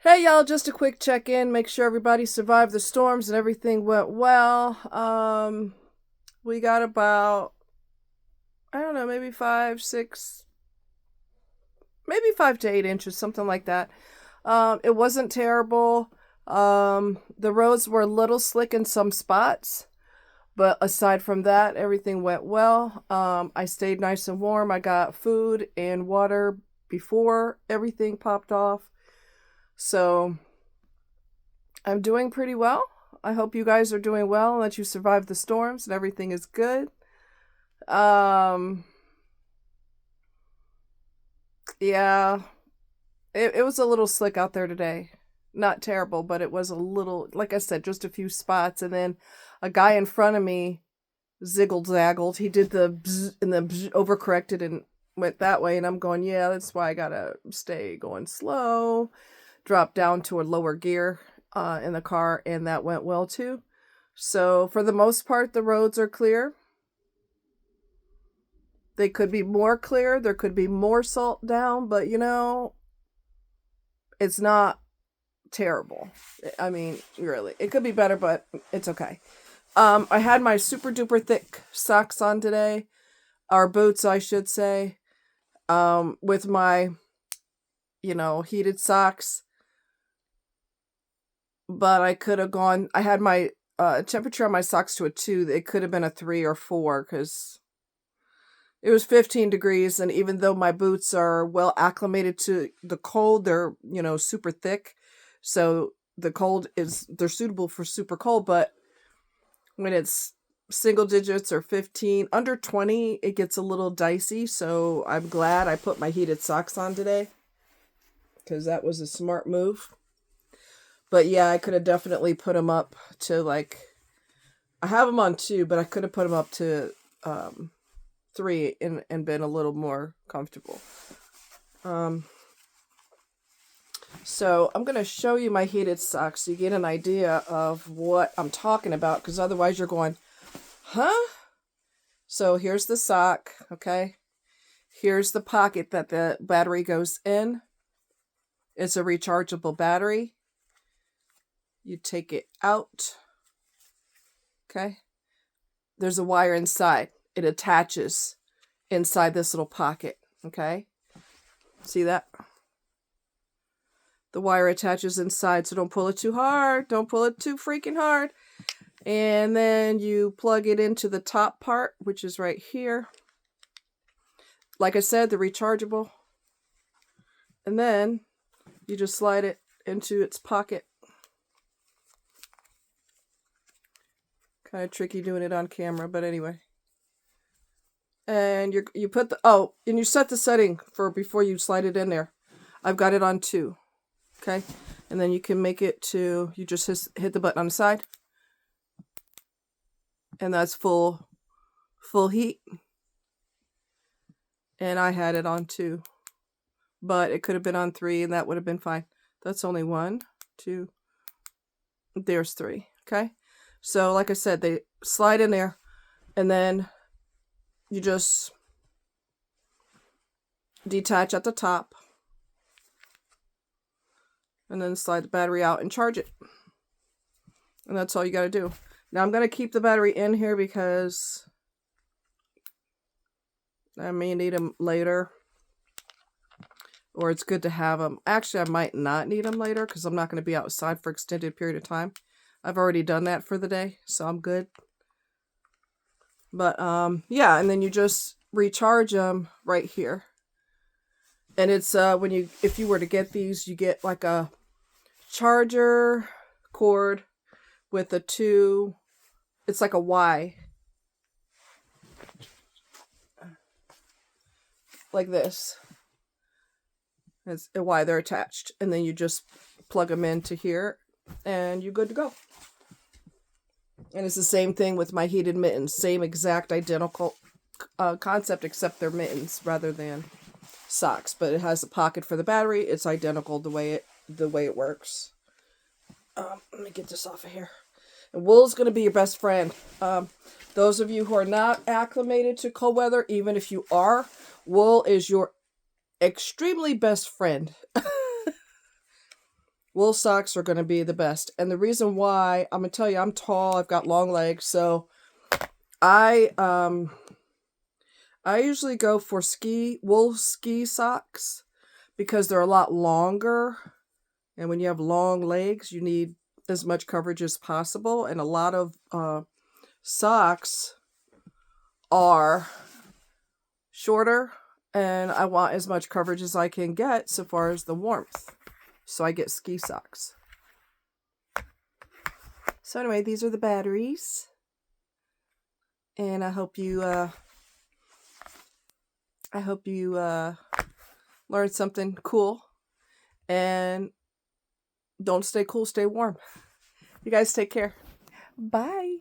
Hey y'all, just a quick check-in, make sure everybody survived the storms and everything went well. We got about, I don't know, maybe 5, 6, maybe 5 to 8 inches, something like that. It wasn't terrible. The roads were a little slick in some spots, but aside from that, everything went well. I stayed nice and warm. I got food and water before everything popped off. So I'm doing pretty well. I hope you guys are doing well and that you survived the storms and everything is good. Um, yeah, it was a little slick out there today. Not terrible, but it was a little, like I said, just a few spots. And then a guy in front of me ziggled zaggled. He did the bzz and then bzz, overcorrected and went that way. And I'm going, yeah, that's why I gotta stay going slow. Drop down to a lower gear in the car, and that went well too. So, for the most part, the roads are clear. They could be more clear, there could be more salt down, but it's not terrible. I mean, really, it could be better, but it's okay. I had my super duper thick socks on today, or boots, I should say, with my, heated socks. But I could have gone. I had my temperature on my socks to a 2. It could have been a 3 or 4 because it was 15 degrees. And even though my boots are well acclimated to the cold, they're, super thick. So they're suitable for super cold. But when it's single digits or 15, under 20, it gets a little dicey. So I'm glad I put my heated socks on today because that was a smart move. But yeah, I could have definitely put them up to I have them on 2, but I could have put them up to 3 and been a little more comfortable. So I'm going to show you my heated socks so you get an idea of what I'm talking about, because otherwise you're going, huh? So here's the sock, okay? Here's the pocket that the battery goes in. It's a rechargeable battery. You take it out. Okay. There's a wire inside. It attaches inside this little pocket. Okay. See that? The wire attaches inside, so don't pull it too hard. Don't pull it too freaking hard. And then you plug it into the top part, which is right here. Like I said, the rechargeable. And then you just slide it into its pocket. Kind of tricky doing it on camera, but anyway. And you put and you set the setting for before you slide it in there. I've got it on 2. Okay? And then you can make it to, you just hit the button on the side. And that's full heat. And I had it on 2. But it could have been on 3 and that would have been fine. That's only 1, 2. There's 3. Okay? So, like I said, they slide in there, and then you just detach at the top, and then slide the battery out and charge it. And that's all you got to do. Now, I'm going to keep the battery in here because I may need them later, or it's good to have them. Actually, I might not need them later because I'm not going to be outside for an extended period of time. I've already done that for the day, so I'm good. But, yeah, and then you just recharge them right here. And it's, if you were to get these, you get like a charger cord with a 2, it's like a Y. Like this. It's a Y, they're attached. And then you just plug them into here, and you're good to go. And it's the same thing with my heated mittens. Same exact identical concept, except they're mittens rather than socks. But it has a pocket for the battery. It's identical the way it works. Let me get this off of here. And wool's going to be your best friend. Those of you who are not acclimated to cold weather, even if you are, wool is your extremely best friend. wool socks are going to be the best. And the reason why, I'm going to tell you, I'm tall, I've got long legs, so I usually go for wool ski socks because they're a lot longer. And when you have long legs, you need as much coverage as possible. And a lot of socks are shorter, and I want as much coverage as I can get so far as the warmth. So I get ski socks. So anyway, these are the batteries. And I hope you learned something cool. And don't stay cool, stay warm. You guys take care. Bye.